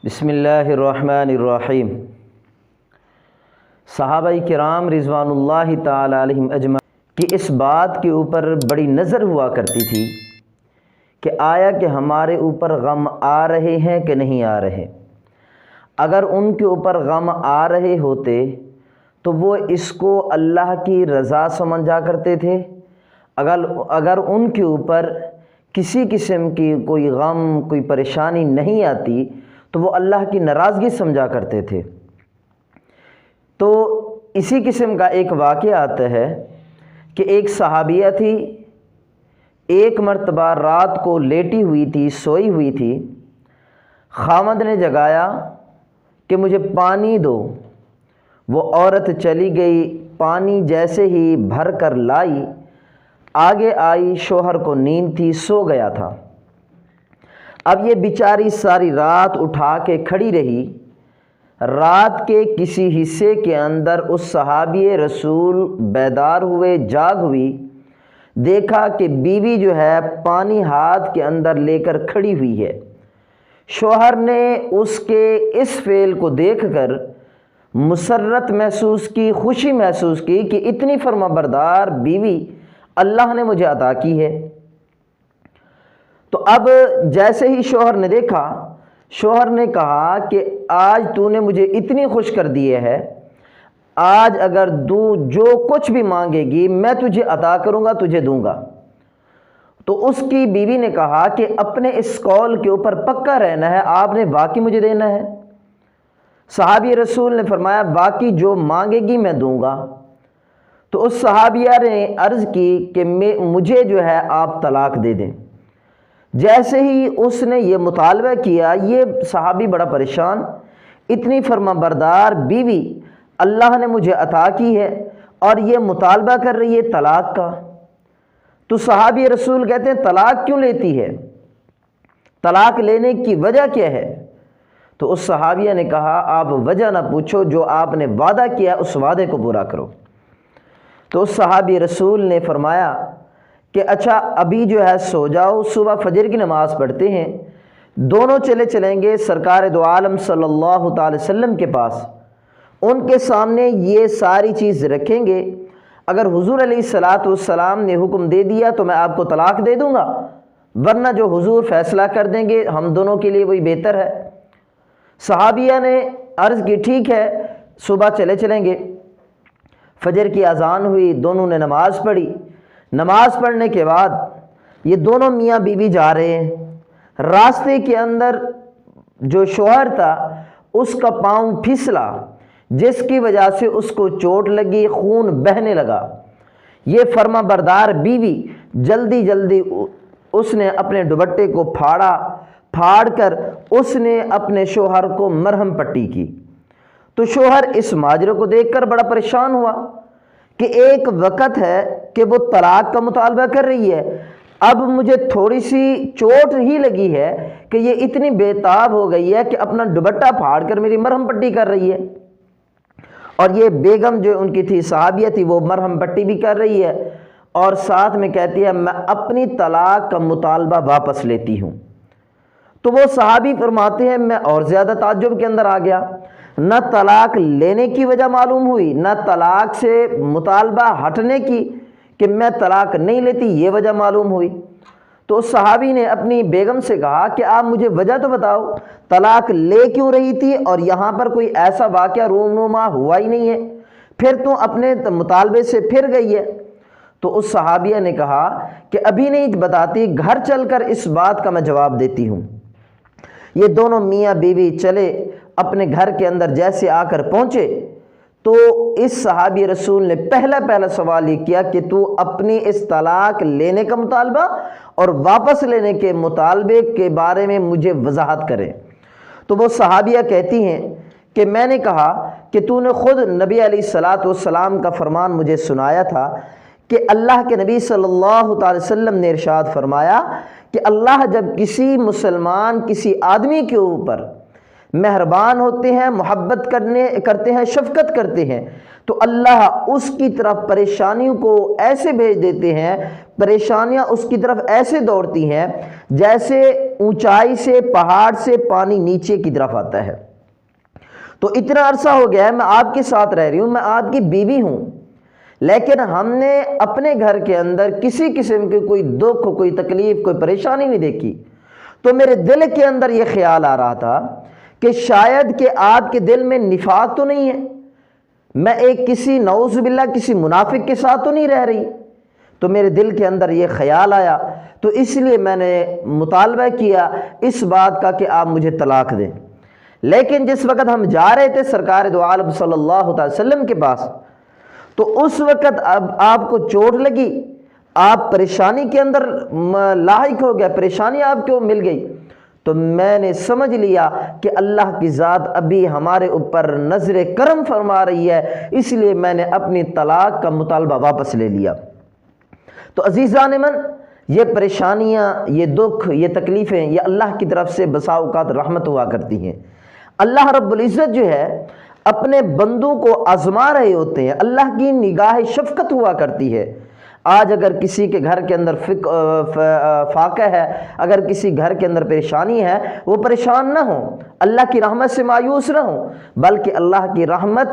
بسم اللہ الرحمن الرحیم۔ صحابہ کرام رضوان اللہ تعالی علیہم اجمعین کی اس بات کے اوپر بڑی نظر ہوا کرتی تھی کہ آیا کہ ہمارے اوپر غم آ رہے ہیں کہ نہیں آ رہے۔ اگر ان کے اوپر غم آ رہے ہوتے تو وہ اس کو اللہ کی رضا سمجھا کرتے تھے، اگر ان کے اوپر کسی قسم کی کوئی غم کوئی پریشانی نہیں آتی تو وہ اللہ کی ناراضگی سمجھا کرتے تھے۔ تو اسی قسم کا ایک واقعہ آتا ہے کہ ایک صحابیہ تھی، ایک مرتبہ رات کو لیٹی ہوئی تھی، سوئی ہوئی تھی، خاوند نے جگایا کہ مجھے پانی دو۔ وہ عورت چلی گئی، پانی جیسے ہی بھر کر لائی، آگے آئی، شوہر کو نیند تھی، سو گیا تھا۔ اب یہ بیچاری ساری رات اٹھا کے کھڑی رہی۔ رات کے کسی حصے کے اندر اس صحابی رسول بیدار ہوئے، جاگ ہوئی، دیکھا کہ بیوی جو ہے پانی ہاتھ کے اندر لے کر کھڑی ہوئی ہے۔ شوہر نے اس کے اس فعل کو دیکھ کر مسرت محسوس کی، خوشی محسوس کی کہ اتنی فرما بردار بیوی اللہ نے مجھے عطا کی ہے۔ تو اب جیسے ہی شوہر نے دیکھا، شوہر نے کہا کہ آج تو نے مجھے اتنی خوش کر دی ہے، آج اگر تو جو کچھ بھی مانگے گی میں تجھے عطا کروں گا، تجھے دوں گا۔ تو اس کی بیوی نے کہا کہ اپنے اس قول کے اوپر پکا رہنا ہے، آپ نے واقعی مجھے دینا ہے۔ صحابی رسول نے فرمایا واقعی جو مانگے گی میں دوں گا۔ تو اس صحابیہ نے عرض کی کہ مجھے جو ہے آپ طلاق دے دیں۔ جیسے ہی اس نے یہ مطالبہ کیا، یہ صحابی بڑا پریشان، اتنی فرما بردار بیوی اللہ نے مجھے عطا کی ہے اور یہ مطالبہ کر رہی ہے طلاق کا۔ تو صحابی رسول کہتے ہیں طلاق کیوں لیتی ہے؟ طلاق لینے کی وجہ کیا ہے؟ تو اس صحابیہ نے کہا آپ وجہ نہ پوچھو، جو آپ نے وعدہ کیا اس وعدے کو پورا کرو۔ تو اس صحابی رسول نے فرمایا کہ اچھا ابھی جو ہے سو جاؤ، صبح فجر کی نماز پڑھتے ہیں۔ دونوں چلیں گے سرکار دو عالم صلی اللہ تعالی وسلم کے پاس، ان کے سامنے یہ ساری چیز رکھیں گے۔ اگر حضور علیہ الصلاۃ والسلام نے حکم دے دیا تو میں آپ کو طلاق دے دوں گا، ورنہ جو حضور فیصلہ کر دیں گے ہم دونوں کے لیے وہی بہتر ہے۔ صحابیہ نے عرض کی ٹھیک ہے، صبح چلیں گے۔ فجر کی اذان ہوئی، دونوں نے نماز پڑھی۔ نماز پڑھنے کے بعد یہ دونوں میاں بیوی جا رہے ہیں۔ راستے کے اندر جو شوہر تھا اس کا پاؤں پھسلا، جس کی وجہ سے اس کو چوٹ لگی، خون بہنے لگا۔ یہ فرما بردار بیوی جلدی اس نے اپنے دوپٹے کو پھاڑ کر اس نے اپنے شوہر کو مرہم پٹی کی۔ تو شوہر اس ماجرے کو دیکھ کر بڑا پریشان ہوا کہ ایک وقت ہے کہ وہ طلاق کا مطالبہ کر رہی ہے، اب مجھے تھوڑی سی چوٹ ہی لگی ہے کہ یہ اتنی بے تاب ہو گئی ہے کہ اپنا دوپٹہ پھاڑ کر میری مرہم پٹی کر رہی ہے۔ اور یہ بیگم جو ان کی تھی، صحابیہ تھی، وہ مرہم پٹی بھی کر رہی ہے اور ساتھ میں کہتی ہے میں اپنی طلاق کا مطالبہ واپس لیتی ہوں۔ تو وہ صحابی فرماتے ہیں میں اور زیادہ تعجب کے اندر آ گیا، نہ طلاق لینے کی وجہ معلوم ہوئی، نہ طلاق سے مطالبہ ہٹنے کی کہ میں طلاق نہیں لیتی یہ وجہ معلوم ہوئی۔ تو اس صحابی نے اپنی بیگم سے کہا کہ آپ مجھے وجہ تو بتاؤ، طلاق لے کیوں رہی تھی اور یہاں پر کوئی ایسا واقعہ رونما ہوا ہی نہیں ہے، پھر تو اپنے مطالبے سے پھر گئی ہے۔ تو اس صحابیہ نے کہا کہ ابھی نہیں بتاتی، گھر چل کر اس بات کا میں جواب دیتی ہوں۔ یہ دونوں میاں بیوی چلے اپنے گھر کے اندر، جیسے آ کر پہنچے تو اس صحابی رسول نے پہلا سوال یہ کیا کہ تو اپنی اس طلاق لینے کا مطالبہ اور واپس لینے کے مطالبے کے بارے میں مجھے وضاحت کرے۔ تو وہ صحابیہ کہتی ہیں کہ میں نے کہا کہ تو نے خود نبی علیہ الصلاۃ والسلام کا فرمان مجھے سنایا تھا کہ اللہ کے نبی صلی اللہ تعالی وسلم نے ارشاد فرمایا کہ اللہ جب کسی مسلمان کسی آدمی کے اوپر مہربان ہوتے ہیں، محبت کرتے ہیں، شفقت کرتے ہیں تو اللہ اس کی طرف پریشانیوں کو ایسے بھیج دیتے ہیں، پریشانیاں اس کی طرف ایسے دوڑتی ہیں جیسے اونچائی سے، پہاڑ سے پانی نیچے کی طرف آتا ہے۔ تو اتنا عرصہ ہو گیا ہے میں آپ کے ساتھ رہ رہی ہوں، میں آپ کی بیوی ہوں، لیکن ہم نے اپنے گھر کے اندر کسی قسم کی کوئی دکھ، کوئی تکلیف، کوئی پریشانی نہیں دیکھی۔ تو میرے دل کے اندر یہ خیال آ رہا تھا کہ شاید کہ آپ کے دل میں نفاق تو نہیں ہے، میں ایک کسی نعوذ باللہ کسی منافق کے ساتھ تو نہیں رہ رہی۔ تو میرے دل کے اندر یہ خیال آیا، تو اس لیے میں نے مطالبہ کیا اس بات کا کہ آپ مجھے طلاق دیں۔ لیکن جس وقت ہم جا رہے تھے سرکار دو عالم صلی اللہ علیہ وسلم کے پاس، تو اس وقت اب آپ کو چوٹ لگی، آپ پریشانی کے اندر لاحق ہو گیا، پریشانی آپ کو مل گئی۔ تو میں نے سمجھ لیا کہ اللہ کی ذات ابھی ہمارے اوپر نظر کرم فرما رہی ہے، اس لیے میں نے اپنی طلاق کا مطالبہ واپس لے لیا۔ تو عزیزان من، یہ پریشانیاں، یہ دکھ، یہ تکلیفیں، یہ اللہ کی طرف سے بسا اوقات رحمت ہوا کرتی ہیں۔ اللہ رب العزت جو ہے اپنے بندوں کو آزما رہے ہوتے ہیں، اللہ کی نگاہ شفقت ہوا کرتی ہے۔ آج اگر کسی کے گھر کے اندر فاقہ ہے، اگر کسی گھر کے اندر پریشانی ہے، وہ پریشان نہ ہو، اللہ کی رحمت سے مایوس نہ ہو، بلکہ اللہ کی رحمت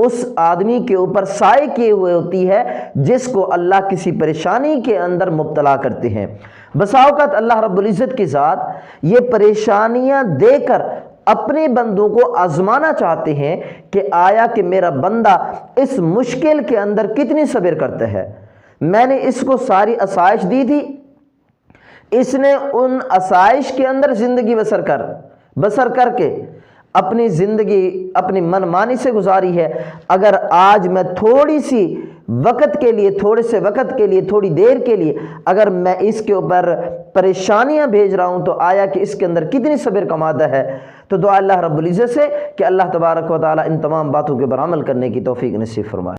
اس آدمی کے اوپر سائے کیے ہوئے ہوتی ہے جس کو اللہ کسی پریشانی کے اندر مبتلا کرتے ہیں۔ بسا اوقات اللہ رب العزت کی ذات یہ پریشانیاں دے کر اپنے بندوں کو آزمانا چاہتے ہیں کہ آیا کہ میرا بندہ اس مشکل کے اندر کتنی صبر کرتا ہے۔ میں نے اس کو ساری آسائش دی تھی، اس نے ان آسائش کے اندر زندگی بسر کر کے اپنی زندگی اپنی من مانی سے گزاری ہے۔ اگر آج میں تھوڑے سے وقت کے لیے تھوڑی دیر کے لیے اگر میں اس کے اوپر پریشانیاں بھیج رہا ہوں، تو آیا کہ اس کے اندر کتنی صبر کا مادہ ہے۔ تو دعا اللہ رب العزت سے کہ اللہ تبارک و تعالی ان تمام باتوں کے پر عمل کرنے کی توفیق نصیب فرمائے۔